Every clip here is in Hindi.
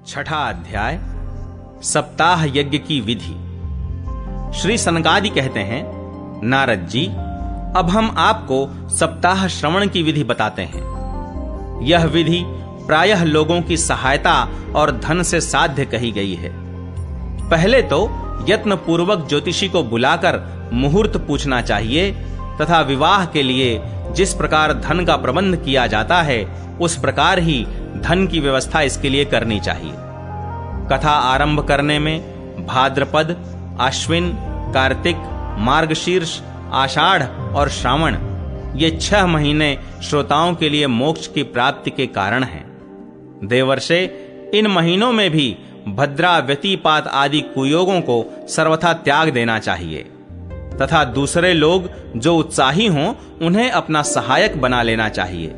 छठा अध्याय सप्ताह यज्ञ की विधि। श्री सनकादि कहते हैं, नारद जी, अब हम आपको सप्ताह श्रवण की विधि बताते हैं। यह विधि प्रायः लोगों की सहायता और धन से साध्य कही गई है। पहले तो यत्न पूर्वक ज्योतिषी को बुलाकर मुहूर्त पूछना चाहिए तथा विवाह के लिए जिस प्रकार धन का प्रबंध किया जाता है उस प्रकार ही धन की व्यवस्था इसके लिए करनी चाहिए। कथा आरंभ करने में भाद्रपद, आश्विन, कार्तिक, मार्गशीर्ष, आषाढ़ और श्रावण ये 6 महीने श्रोताओं के लिए मोक्ष की प्राप्ति के कारण हैं। देवर्षे, इन महीनों में भी भद्रा, व्यतिपात आदि कुयोगों को सर्वथा त्याग देना चाहिए तथा दूसरे लोग जो उत्साही हों उन्हें अपना सहायक बना लेना चाहिए।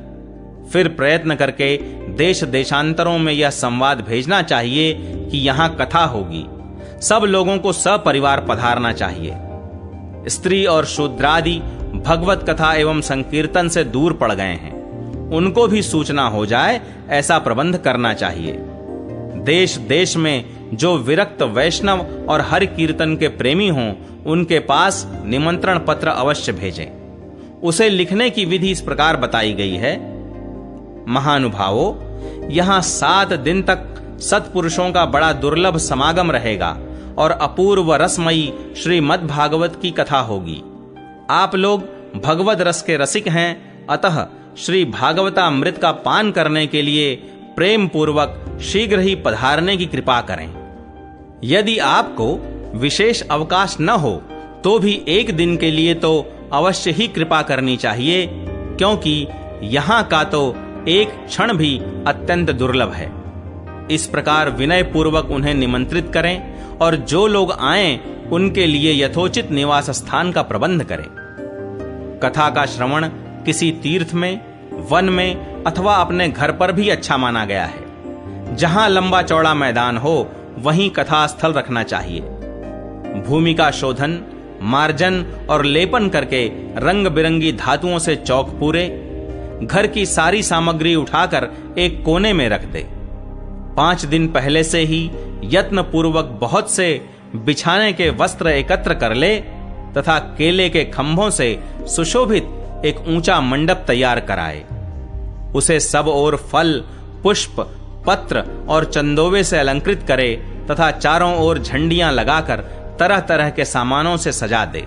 फिर प्रयत्न करके देश देशांतरों में यह संवाद भेजना चाहिए कि यहाँ कथा होगी। सब लोगों को सपरिवार पधारना चाहिए। स्त्री और शूद्रादि भगवत कथा एवं संकीर्तन से दूर पड़ गए हैं, उनको भी सूचना हो जाए ऐसा प्रबंध करना चाहिए। देश देश में जो विरक्त वैष्णव और हरि कीर्तन के प्रेमी हों उनके पास निमंत्रण पत्र अवश्य भेजें। उसे लिखने की विधि इस प्रकार बताई गई है। महानुभावों, यहाँ 7 दिन तक सत्पुरुषों का बड़ा दुर्लभ समागम रहेगा और अपूर्व रसमयी श्रीमद् भागवत की कथा होगी। आप लोग भगवद रस के रसिक हैं, अतः श्री भागवतामृत का पान करने के लिए प्रेम पूर्वक शीघ्र ही पधारने की कृपा करें। यदि आपको विशेष अवकाश न हो तो भी 1 दिन के लिए तो अवश्य ही कृपा करनी चाहिए, क्योंकि यहाँ का तो एक क्षण भी अत्यंत दुर्लभ है। इस प्रकार विनय पूर्वक उन्हें निमंत्रित करें और जो लोग आएं उनके लिए यथोचित निवास स्थान का प्रबंध करें। कथा का श्रवण किसी तीर्थ में, वन में अथवा अपने घर पर भी अच्छा माना गया है। जहां लंबा चौड़ा मैदान हो वहीं कथा स्थल रखना चाहिए। भूमि का शोधन, मार्जन और लेपन करके रंग बिरंगी धातुओं से चौक पूरे, घर की सारी सामग्री उठाकर एक कोने में रख दे। 5 दिन पहले से ही यत्न पूर्वक बहुत से बिछाने के वस्त्र एकत्र कर ले तथा केले के खंभों से सुशोभित एक ऊंचा मंडप तैयार कराए। उसे सब ओर फल, पुष्प, पत्र और चंदोवे से अलंकृत करे तथा चारों ओर झंडियां लगाकर तरह तरह के सामानों से सजा दे।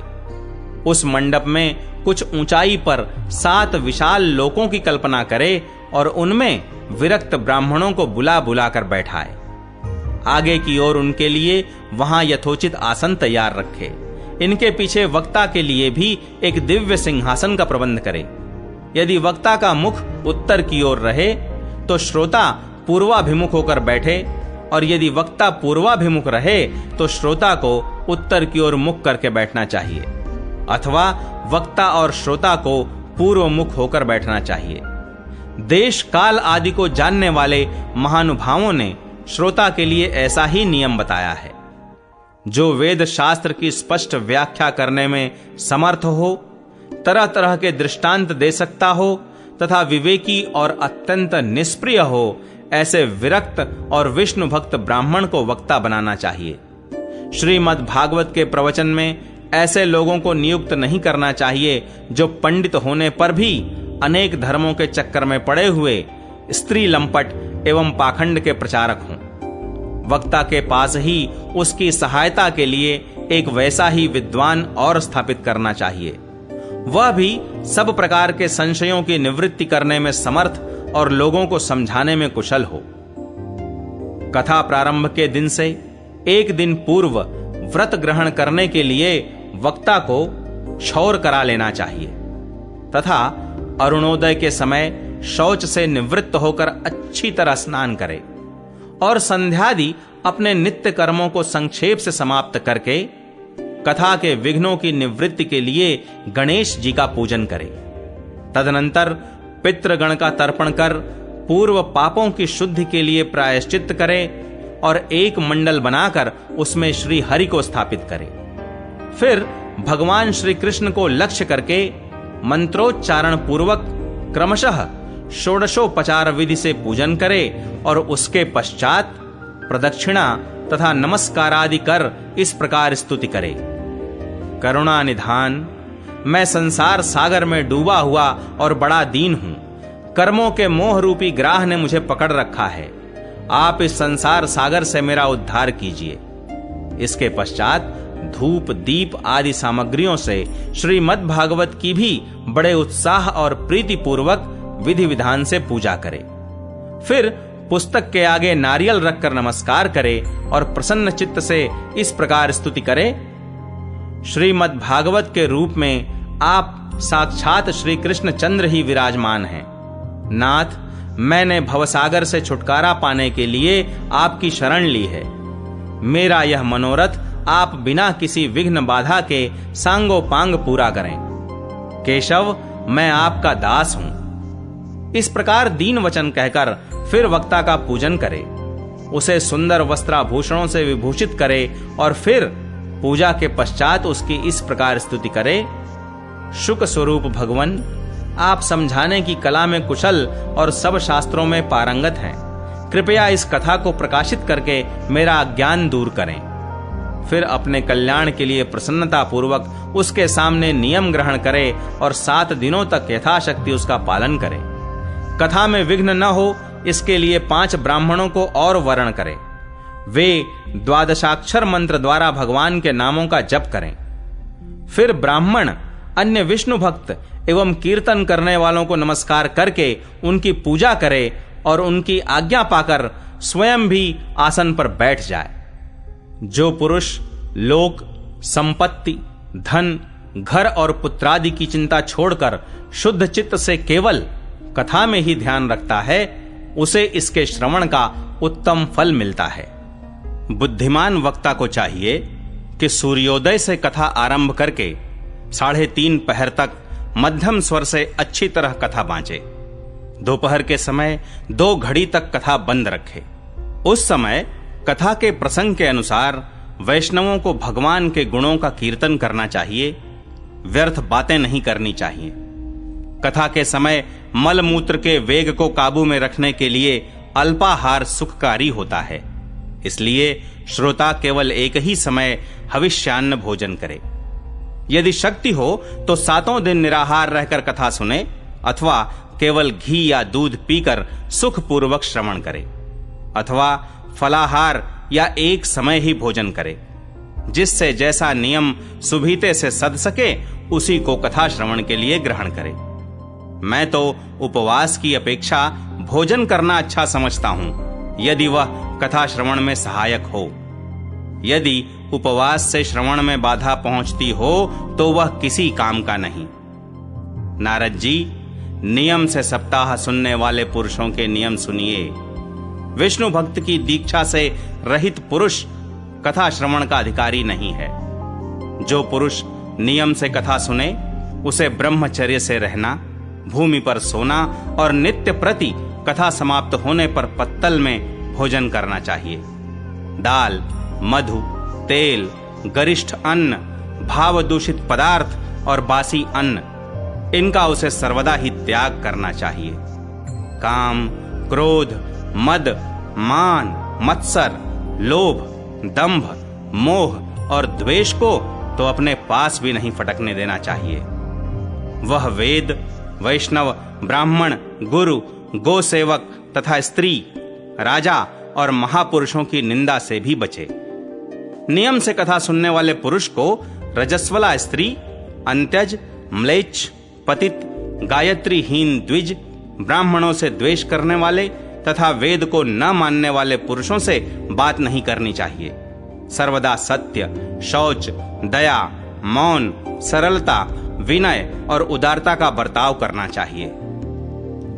उस मंडप में कुछ ऊंचाई पर 7 विशाल लोकों की कल्पना करे और उनमें विरक्त ब्राह्मणों को बुला बुला कर बैठाए। आगे की ओर उनके लिए वहां यथोचित आसन तैयार रखे। इनके पीछे वक्ता के लिए भी एक दिव्य सिंहासन का प्रबंध करे। यदि वक्ता का मुख उत्तर की ओर रहे तो श्रोता पूर्वाभिमुख होकर बैठे, और यदि वक्ता पूर्वाभिमुख रहे तो श्रोता को उत्तर की ओर मुख करके बैठना चाहिए, अथवा वक्ता और श्रोता को पूर्व मुख होकर बैठना चाहिए। देश काल आदि को जानने वाले महानुभावों ने श्रोता के लिए ऐसा ही नियम बताया है। जो वेद शास्त्र की स्पष्ट व्याख्या करने में समर्थ हो, तरह तरह के दृष्टांत दे सकता हो तथा विवेकी और अत्यंत निष्प्रिय हो, ऐसे विरक्त और विष्णु भक्त ब्राह्मण को वक्ता बनाना चाहिए। श्रीमद् भागवत के प्रवचन में ऐसे लोगों को नियुक्त नहीं करना चाहिए जो पंडित होने पर भी अनेक धर्मों के चक्कर में पड़े हुए स्त्री लंपट एवं पाखंड के प्रचारक हों। वक्ता के पास ही उसकी सहायता के लिए एक वैसा ही विद्वान और स्थापित करना चाहिए। वह भी सब प्रकार के संशयों की निवृत्ति करने में समर्थ और लोगों को समझाने में कुशल हो। कथा प्रारंभ के दिन से 1 दिन पूर्व व्रत ग्रहण करने के लिए वक्ता को क्षौर करा लेना चाहिए तथा अरुणोदय के समय शौच से निवृत्त होकर अच्छी तरह स्नान करे और संध्यादि अपने नित्य कर्मों को संक्षेप से समाप्त करके कथा के विघ्नों की निवृत्ति के लिए गणेश जी का पूजन करे। तदनंतर पितृगण का तर्पण कर पूर्व पापों की शुद्धि के लिए प्रायश्चित करे और एक मंडल बनाकर उसमें श्री हरि को स्थापित करे। फिर भगवान श्री कृष्ण को लक्ष्य करके मंत्रोच्चारण पूर्वक क्रमशः षोडशोपचार विधि से पूजन करे और उसके पश्चात प्रदक्षिणा तथा नमस्कारादि कर इस प्रकार स्तुति करे। करुणा निधान, मैं संसार सागर में डूबा हुआ और बड़ा दीन हूं। कर्मों के मोह रूपी ग्राह ने मुझे पकड़ रखा है। आप इस संसार सागर से मेरा उद्धार कीजिए। इसके पश्चात धूप दीप आदि सामग्रियों से श्रीमद् भागवत की भी बड़े उत्साह और प्रीति पूर्वक विधि विधान से पूजा करे। फिर पुस्तक के आगे नारियल रखकर नमस्कार करे और प्रसन्न चित्त से इस प्रकार स्तुति करे। श्रीमद् भागवत के रूप में आप साक्षात श्री कृष्ण चंद्र ही विराजमान हैं। नाथ, मैंने भवसागर से छुटकारा पाने के लिए आपकी शरण ली है। मेरा यह मनोरथ आप बिना किसी विघ्न बाधा के सांगोपांग पूरा करें। केशव, मैं आपका दास हूं। इस प्रकार दीन वचन कहकर फिर वक्ता का पूजन करे, उसे सुंदर वस्त्राभूषणों से विभूषित करे और फिर पूजा के पश्चात उसकी इस प्रकार स्तुति करे। शुक स्वरूप भगवन, आप समझाने की कला में कुशल और सब शास्त्रों में पारंगत हैं। कृपया इस कथा को प्रकाशित करके मेरा अज्ञान दूर करें। फिर अपने कल्याण के लिए प्रसन्नता पूर्वक उसके सामने नियम ग्रहण करे और 7 दिनों तक यथाशक्ति उसका पालन करे। कथा में विघ्न न हो, इसके लिए 5 ब्राह्मणों को और वर्ण करे। वे 12 मंत्र द्वारा भगवान के नामों का जप करें। फिर ब्राह्मण अन्य विष्णु भक्त एवं कीर्तन करने वालों को नमस्कार करके उनकी पूजा करे और उनकी आज्ञा पाकर स्वयं भी आसन पर बैठ जाए। जो पुरुष लोक, संपत्ति, धन, घर और पुत्रादि की चिंता छोड़कर शुद्ध चित्त से केवल कथा में ही ध्यान रखता है, उसे इसके श्रवण का उत्तम फल मिलता है। बुद्धिमान वक्ता को चाहिए कि सूर्योदय से कथा आरंभ करके 3:30 पहर तक मध्यम स्वर से अच्छी तरह कथा बांचे। दोपहर के समय 2 घड़ी तक कथा बंद रखे। उस समय कथा के प्रसंग के अनुसार वैष्णवों को भगवान के गुणों का कीर्तन करना चाहिए। व्यर्थ बातें नहीं करनी चाहिए। कथा के समय मल मूत्र के वेग को काबू में रखने के लिए अल्पाहार सुखकारी होता है। इसलिए श्रोता केवल एक ही समय हविष्यान्न भोजन करे। यदि शक्ति हो तो 7 दिन निराहार रहकर कथा सुने अथवा केवल घी या दूध पीकर सुखपूर्वक श्रवण करे, अथवा फलाहार या एक समय ही भोजन करे। जिससे जैसा नियम सुभीते से सध सके उसी को कथा श्रवण के लिए ग्रहण करे। मैं तो उपवास की अपेक्षा भोजन करना अच्छा समझता हूं, यदि वह कथा श्रवण में सहायक हो। यदि उपवास से श्रवण में बाधा पहुंचती हो तो वह किसी काम का नहीं। नारद जी, नियम से सप्ताह सुनने वाले पुरुषों के नियम सुनिए। विष्णु भक्त की दीक्षा से रहित पुरुष कथा श्रवण का अधिकारी नहीं है। जो पुरुष नियम से कथा सुने उसे ब्रह्मचर्य से रहना, भूमि पर सोना और नित्य प्रति कथा समाप्त होने पर पत्तल में भोजन करना चाहिए। दाल, मधु, तेल, गरिष्ठ अन्न, भाव दूषित पदार्थ और बासी अन्न, इनका उसे सर्वदा ही त्याग करना चाहिए। काम, क्रोध, मद, मान, मत्सर, लोभ, दंभ, मोह और द्वेष को तो अपने पास भी नहीं फटकने देना चाहिए। वह वेद, वैष्णव, ब्राह्मण, गुरु, गोसेवक तथा स्त्री, राजा और महापुरुषों की निंदा से भी बचे। नियम से कथा सुनने वाले पुरुष को रजस्वला स्त्री, अंत्यज, म्लेच्छ, पतित, गायत्रीहीन द्विज, ब्राह्मणों से द्वेष करने वाले तथा वेद को न मानने वाले पुरुषों से बात नहीं करनी चाहिए। सर्वदा सत्य, शौच, दया, मौन, सरलता, विनय और उदारता का बर्ताव करना चाहिए।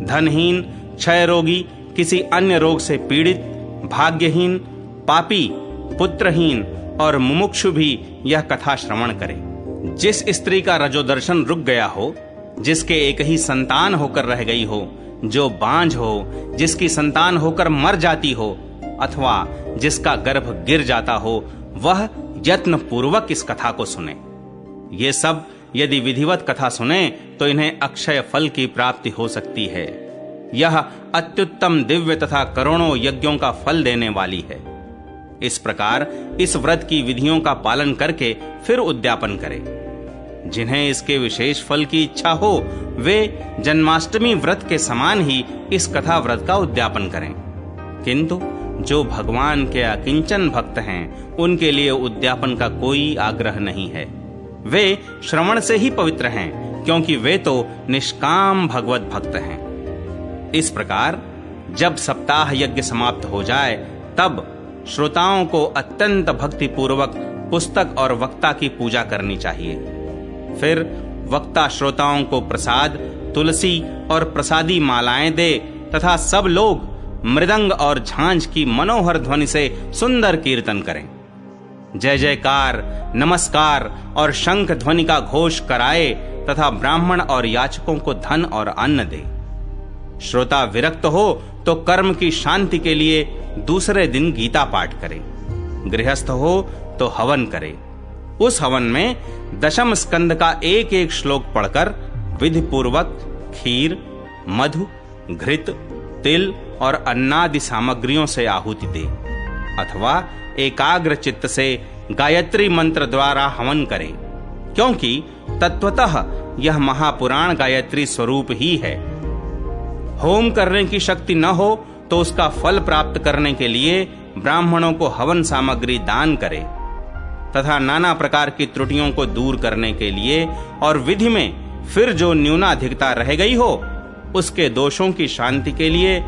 धनहीन, क्षय रोगी, किसी अन्य रोग से पीड़ित, भाग्यहीन, पापी, पुत्रहीन और मुमुक्षु भी यह कथा श्रवण करे। जिस स्त्री का रजोदर्शन रुक गया हो, जिसके एक ही संतान होकर रह गई हो, जो बांझ हो, जिसकी संतान होकर मर जाती हो अथवा जिसका गर्भ गिर जाता हो, वह यत्न पूर्वक इस कथा को सुने। ये सब यदि विधिवत कथा सुने तो इन्हें अक्षय फल की प्राप्ति हो सकती है। यह अत्युत्तम दिव्य तथा करोड़ों यज्ञों का फल देने वाली है। इस प्रकार इस व्रत की विधियों का पालन करके फिर उद्यापन करें। जिन्हें इसके विशेष फल की इच्छा हो वे जन्माष्टमी व्रत के समान ही इस कथा व्रत का उद्यापन करें, किंतु जो भगवान के अकिंचन भक्त हैं उनके लिए उद्यापन का कोई आग्रह नहीं है। वे श्रवण से ही पवित्र हैं, क्योंकि वे तो निष्काम भगवत भक्त हैं। इस प्रकार जब सप्ताह यज्ञ समाप्त हो जाए तब श्रोताओं को अत्यंत भक्ति पूर्वक पुस्तक और वक्ता की पूजा करनी चाहिए। फिर वक्ता श्रोताओं को प्रसाद, तुलसी और प्रसादी मालाएं दे तथा सब लोग मृदंग और झांझ की मनोहर ध्वनि से सुंदर कीर्तन करें। जय जयकार, नमस्कार और शंख ध्वनि का घोष कराए तथा ब्राह्मण और याचकों को धन और अन्न दे। श्रोता विरक्त हो तो कर्म की शांति के लिए दूसरे दिन गीता पाठ करे। गृहस्थ हो तो हवन करे। उस हवन में दशम स्कंद का एक एक श्लोक पढ़कर विधि पूर्वक खीर, मधु, घृत, तिल और अन्नादि सामग्रियों से आहुति दे अथवा एकाग्र चित्त से गायत्री मंत्र द्वारा हवन करे, क्योंकि तत्वतः यह महापुराण गायत्री स्वरूप ही है। होम करने की शक्ति न हो तो उसका फल प्राप्त करने के लिए ब्राह्मणों को हवन सामग्री दान करे तथा नाना प्रकार की त्रुटियों को दूर करने के लिए और विधि में फिर जो न्यूनाधिकता रह गई हो उसके दोषों की शांति के लिए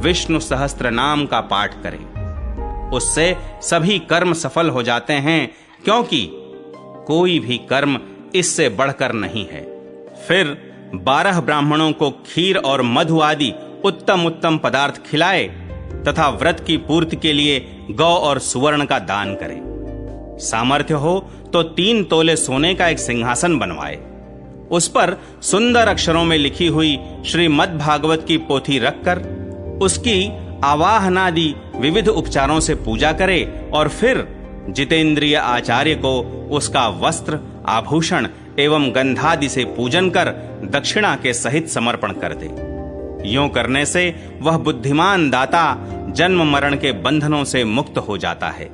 विष्णु सहस्त्र नाम का पाठ करें। उससे सभी कर्म सफल हो जाते हैं, क्योंकि कोई भी कर्म इससे बढ़कर नहीं है। फिर 12 ब्राह्मणों को खीर और मधु आदि उत्तम उत्तम पदार्थ खिलाए तथा व्रत की पूर्ति के लिए गौ और सुवर्ण का दान करे। सामर्थ्य हो तो 3 तोले सोने का एक सिंहासन बनवाए। उस पर सुंदर अक्षरों में लिखी हुई श्रीमद् भागवत की पोथी रखकर उसकी आवाहनादि विविध उपचारों से पूजा करे और फिर जितेंद्रिय आचार्य को उसका वस्त्र, आभूषण एवं गंधादि से पूजन कर दक्षिणा के सहित समर्पण कर दे। यूं करने से वह बुद्धिमान दाता जन्म मरण के बंधनों से मुक्त हो जाता है।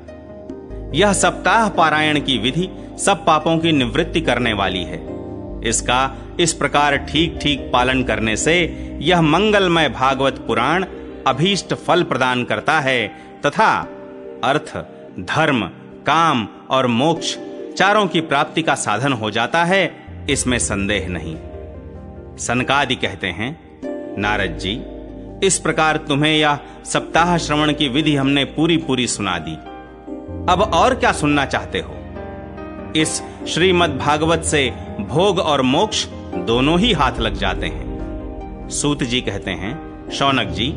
यह सप्ताह पारायण की विधि सब पापों की निवृत्ति करने वाली है। इसका इस प्रकार ठीक ठीक पालन करने से यह मंगलमय भागवत पुराण अभीष्ट फल प्रदान करता है तथा अर्थ, धर्म, काम और मोक्ष चारों की प्राप्ति का साधन हो जाता है, इसमें संदेह नहीं। सनकादि कहते हैं, नारद जी, इस प्रकार तुम्हें यह सप्ताह श्रवण की विधि हमने पूरी पूरी सुना दी। अब और क्या सुनना चाहते हो? इस श्रीमद् भागवत से भोग और मोक्ष दोनों ही हाथ लग जाते हैं। सूत जी कहते हैं, शौनक जी,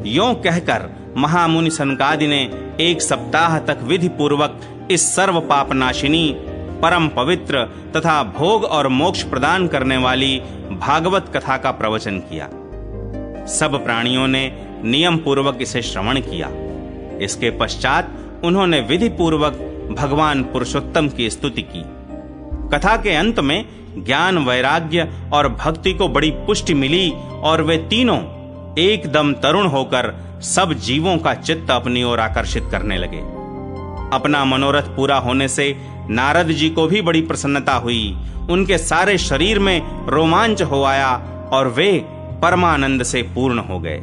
यों कहकर महामुनि सनकादि ने 1 सप्ताह तक विधि पूर्वक इस सर्व पापनाशिनी, परम पवित्र तथा भोग और मोक्ष प्रदान करने वाली भागवत कथा का प्रवचन किया। सब प्राणियों ने नियम पूर्वक इसे श्रवण किया। इसके पश्चात उन्होंने विधि पूर्वक भगवान पुरुषोत्तम की स्तुति की। कथा के अंत में ज्ञान, वैराग्य और भक्ति को बड़ी पुष्टि मिली और वे तीनों एकदम तरुण होकर सब जीवों का चित्त अपनी ओर आकर्षित करने लगे। अपना मनोरथ पूरा होने से नारद जी को भी बड़ी प्रसन्नता हुई। उनके सारे शरीर में रोमांच हो आया और वे परमानंद से पूर्ण हो गए।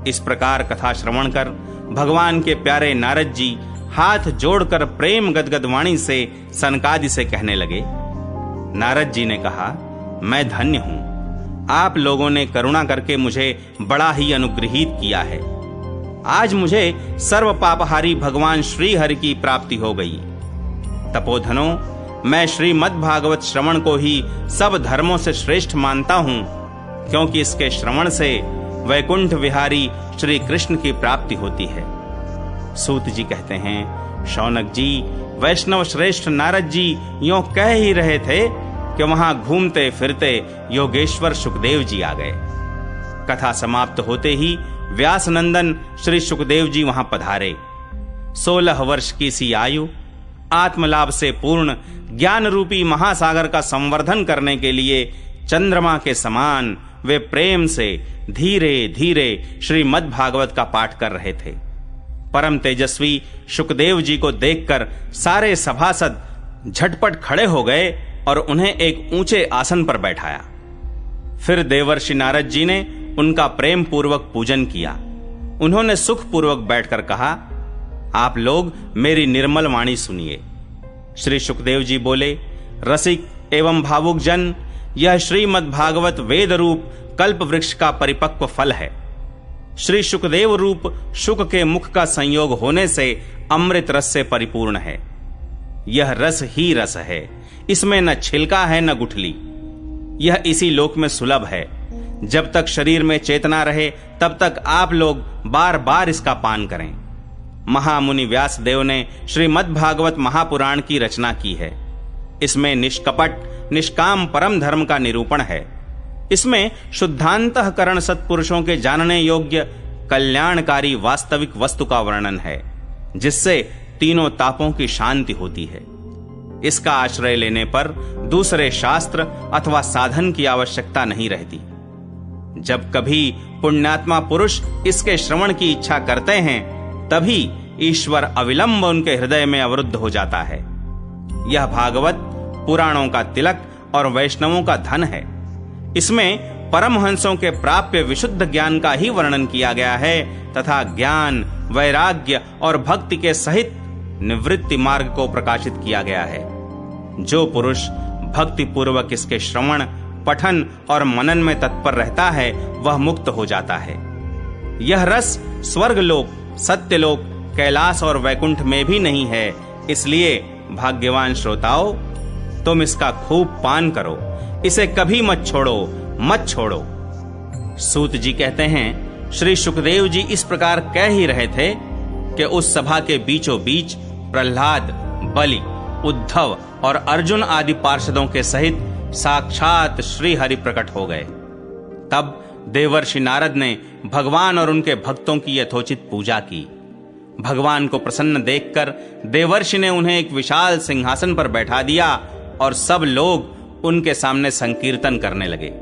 इस प्रकार कथा श्रवण कर भगवान के प्यारे नारद जी हाथ जोड़कर प्रेम गदगद वाणी से सनकादि से कहने लगे। नारद जी ने कहा, मैं धन्य हूं, आप लोगों ने करुणा करके मुझे बड़ा ही अनुग्रहित किया है। आज मुझे सर्व पापहारी भगवान श्री हरि की प्राप्ति हो गई। तपोधनों, मैं श्रीमद् भागवत श्रवण को ही सब धर्मों से श्रेष्ठ मानता हूं, क्योंकि इसके श्रवण से वैकुंठ विहारी श्री कृष्ण की प्राप्ति होती है। सूत जी कहते हैं, शौनक जी, वैष्णव श्रेष्ठ नारद जी यों कह ही रहे थे कि वहां घूमते फिरते योगेश्वर सुखदेव जी आ गए। कथा समाप्त होते ही व्यास नंदन श्री सुखदेव जी वहां पधारे। 16 वर्ष की सी आयु, आत्मलाभ से पूर्ण ज्ञान रूपी महासागर का संवर्धन करने के लिए चंद्रमा के समान वे प्रेम से धीरे धीरे श्रीमद् भागवत का पाठ कर रहे थे। परम तेजस्वी शुकदेव जी को देखकर सारे सभासद झटपट खड़े हो गए और उन्हें एक ऊंचे आसन पर बैठाया। फिर देवर्षि नारद जी ने उनका प्रेम पूर्वक पूजन किया। उन्होंने सुख पूर्वक बैठकर कहा, आप लोग मेरी निर्मल वाणी सुनिए। श्री शुकदेव जी बोले, रसिक एवं भावुक जन, यह श्रीमद् भागवत वेद रूप कल्प वृक्ष का परिपक्व फल है। श्री शुकदेव रूप शुक के मुख का संयोग होने से अमृत रस से परिपूर्ण है। यह रस ही रस है, इसमें न छिलका है न गुठली। यह इसी लोक में सुलभ है। जब तक शरीर में चेतना रहे तब तक आप लोग बार बार इसका पान करें। महामुनि व्यास देव ने श्रीमद् भागवत महापुराण की रचना की है। इसमें निष्कपट निष्काम परम धर्म का निरूपण है। इसमें शुद्धांतःकरण सत्पुरुषों के जानने योग्य कल्याणकारी वास्तविक वस्तु का वर्णन है, जिससे तीनों तापों की शांति होती है। इसका आश्रय लेने पर दूसरे शास्त्र अथवा साधन की आवश्यकता नहीं रहती। जब कभी पुण्यात्मा पुरुष इसके श्रवण की इच्छा करते हैं, तभी ईश्वर अविलंब उनके हृदय में अवरुद्ध हो जाता है। यह भागवत पुराणों का तिलक और वैष्णवों का धन है। इसमें परमहंसों के प्राप्य विशुद्ध ज्ञान का ही वर्णन किया गया है तथा ज्ञान, वैराग्य और भक्ति के सहित निवृत्ति मार्ग को प्रकाशित किया गया है। जो पुरुष भक्ति पूर्वक इसके श्रवण, पठन और मनन में तत्पर रहता है, वह मुक्त हो जाता है। यह रस स्वर्गलोक, सत्यलोक, कैलाश और वैकुंठ में भी नहीं है। इसलिए भाग्यवान श्रोताओं, तुम इसका खूब पान करो। इसे कभी मत छोड़ो, मत छोड़ो। सूत जी कहते हैं, श्री शुकदेव जी इस प्रकार कह ही रहे थे कि उस सभा के बीचों बीच प्रहलाद, बलि, उद्धव और अर्जुन आदि पार्षदों के सहित साक्षात श्री हरि प्रकट हो गए। तब देवर्षि नारद ने भगवान और उनके भक्तों की यथोचित पूजा की। भगवान को प्रसन्न देखकर देवर्षि ने उन्हें एक विशाल सिंहासन पर बैठा दिया और सब लोग उनके सामने संकीर्तन करने लगे।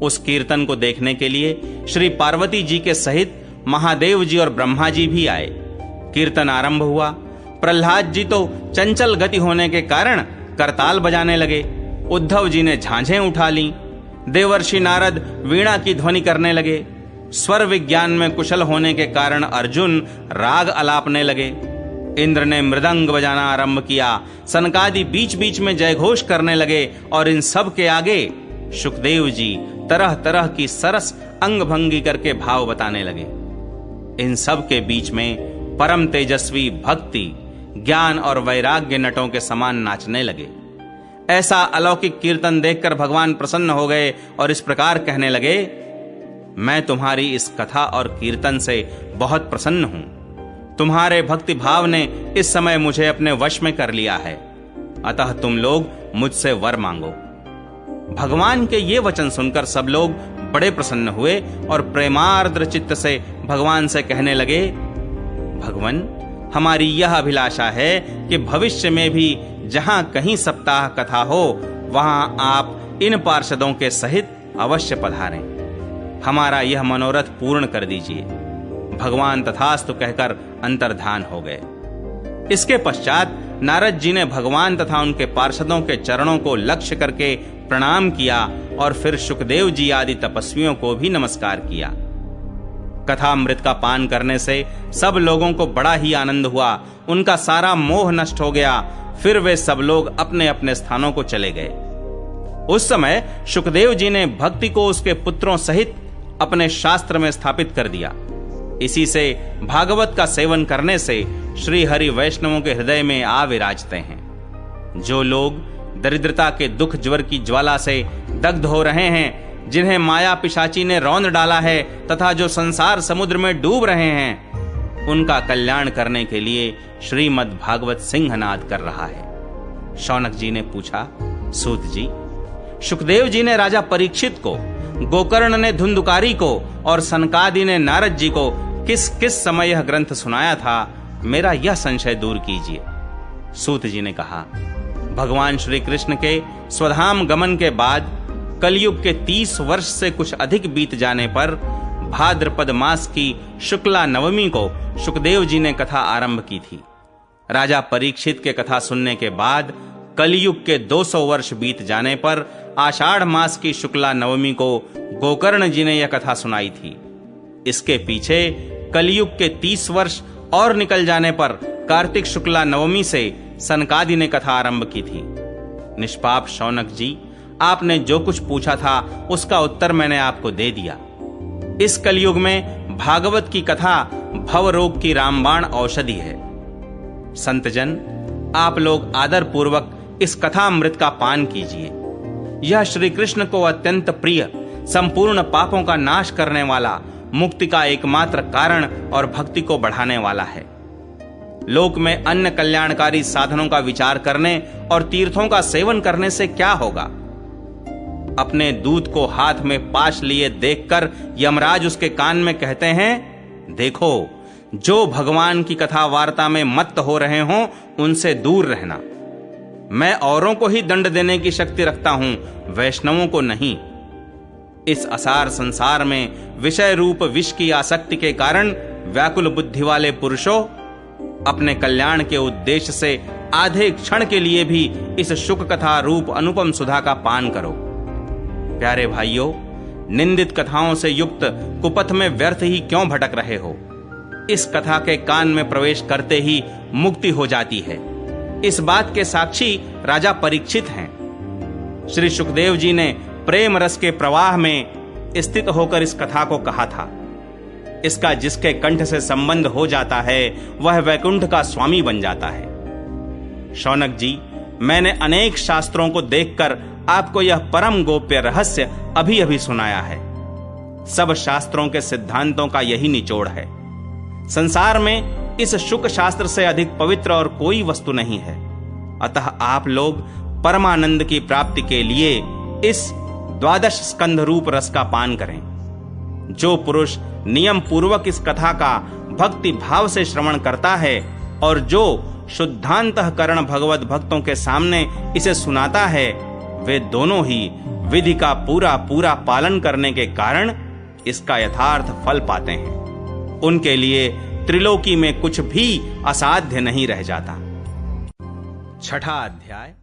उस कीर्तन को देखने के लिए श्री पार्वती जी के सहित महादेव जी और ब्रह्मा जी भी आए। कीर्तन आरंभ हुआ। प्रहलाद जी तो चंचल गति होने के कारण करताल बजाने लगे। उद्धव जी ने झांझें उठा ली। देवर्षि नारद वीणा की ध्वनि करने लगे। स्वर विज्ञान में कुशल होने के कारण अर्जुन राग अलापने लगे। इंद्र ने मृदंग बजाना आरंभ किया। सनकादि बीच बीच में जयघोष करने लगे और इन सब के आगे शुकदेव जी तरह तरह की सरस अंग भंगी करके भाव बताने लगे। इन सब के बीच में परम तेजस्वी भक्ति, ज्ञान और वैराग्य नटों के समान नाचने लगे। ऐसा अलौकिक कीर्तन देखकर भगवान प्रसन्न हो गए और इस प्रकार कहने लगे, मैं तुम्हारी इस कथा और कीर्तन से बहुत प्रसन्न हूं। तुम्हारे भक्ति भाव ने इस समय मुझे अपने वश में कर लिया है। अतः तुम लोग मुझसे वर मांगो। भगवान के ये वचन सुनकर सब लोग बड़े प्रसन्न हुए और प्रेमार्द्र चित्त से भगवान से कहने लगे, भगवान, हमारी यह अभिलाषा है कि भविष्य में भी जहां कहीं सप्ताह कथा हो, वहां आप इन पार्षदों के सहित अवश्य पधारें। हमारा यह मनोरथ पूर्ण कर दीजिए। भगवान तथास्तु कहकर अंतर्धान हो गए। इसके पश्चात नारद जी ने भगवान तथा उनके पार्षदों के चरणों को लक्ष्य करके प्रणाम किया और फिर शुकदेव जी आदि तपस्वियों को भी नमस्कार किया। कथामृत का पान करने से सब लोगों को बड़ा ही आनंद हुआ। उनका सारा मोह नष्ट हो गया। फिर वे सब लोग अपने अपने स्थानों को चले गए। उस समय शुकदेव जी ने भक्ति को उसके पुत्रों सहित अपने शास्त्र में स्थापित कर दिया। इसी से भागवत का सेवन करने से श्री हरि वैष्णवों के हृदय में आ विराजते हैं। जो लोग दरिद्रता के दुख ज्वर की ज्वाला से दग्ध हो रहे हैं, जिन्हें माया पिशाची ने रौंद डाला है तथा जो संसार समुद्र में डूब रहे हैं, उनका कल्याण करने के लिए श्रीमद् भागवत सिंहनाद कर रहा है। शौनक जी ने पूछा, सूत जी, शुकदेव जी ने राजा परीक्षित को, गोकर्ण ने धुंधुकारी को और सनकादि ने नारद जी को किस किस समय यह ग्रंथ सुनाया था, मेरा यह संशय दूर कीजिए। सूत जी ने कहा, भगवान श्री कृष्ण के स्वधाम गमन के बाद कलयुग के 30 वर्ष से कुछ अधिक बीत जाने पर भाद्रपद मास की शुक्ला नवमी को शुकदेव जी ने कथा आरंभ की थी। राजा परीक्षित के कथा सुनने के बाद कलयुग के 200 वर्ष बीत जाने पर आषाढ़ मास की शुक्ला नवमी को गोकर्ण जी ने यह कथा सुनाई थी। इसके पीछे कलयुग के 30 वर्ष और निकल जाने पर कार्तिक शुक्ला नवमी से सनकादि ने कथा आरंभ की थी। निष्पाप शौनक जी, आपने जो कुछ पूछा था उसका उत्तर मैंने आपको दे दिया। इस कलयुग में भागवत की कथा भव रोग की रामबाण औषधि है। संतजन, आप लोग आदर पूर्वक इस कथा अमृत का पान कीजिए। यह श्री कृष्ण को अत्यंत प्रिय, संपूर्ण पापों का नाश करने वाला, मुक्ति का एकमात्र कारण और भक्ति को बढ़ाने वाला है। लोक में अन्य कल्याणकारी साधनों का विचार करने और तीर्थों का सेवन करने से क्या होगा? अपने दूध को हाथ में पाश लिए देखकर यमराज उसके कान में कहते हैं, देखो, जो भगवान की कथा वार्ता में मत्त हो रहे हों उनसे दूर रहना। मैं औरों को ही दंड देने की शक्ति रखता हूं, वैष्णवों को नहीं। इस असार संसार में विषय रूप विष की आसक्ति के कारण व्याकुल बुद्धि वाले पुरुषों, अपने कल्याण के उद्देश्य से आधे क्षण के लिए भी इस शुक कथा रूप अनुपम सुधा का पान करो। प्यारे भाइयों, निंदित कथाओं से युक्त कुपथ में व्यर्थ ही क्यों भटक रहे हो? इस कथा के कान में प्रवेश करते ही मुक्ति हो जाती है। इस बात के साक्षी राजा परीक्षित हैं। श्री शुकदेव जी ने प्रेम रस के प्रवाह में स्थित होकर इस कथा को कहा था। इसका जिसके कंठ से संबंध हो जाता है वह वैकुंठ का स्वामी बन जाता है। शौनक जी, मैंने अनेक शास्त्रों को देखकर आपको यह परम गोप्य रहस्य अभी अभी सुनाया है। सब शास्त्रों के सिद्धांतों का यही निचोड़ है। संसार में इस शुक शास्त्र से अधिक पवित्र और कोई वस्तु नहीं है। अतः आप लोग परमानंद की प्राप्ति के लिए इस 12 स्कंध रूप रस का पान करें। जो पुरुष नियम पूर्वक इस कथा का भक्ति भाव से श्रवण करता है और जो शुद्धांतःकरण भगवत भक्तों के सामने इसे सुनाता है, वे दोनों ही विधि का पूरा पूरा पालन करने के कारण इसका यथार्थ फल पाते हैं। उनके लिए त्रिलोकी में कुछ भी असाध्य नहीं रह जाता। छठा अध्याय।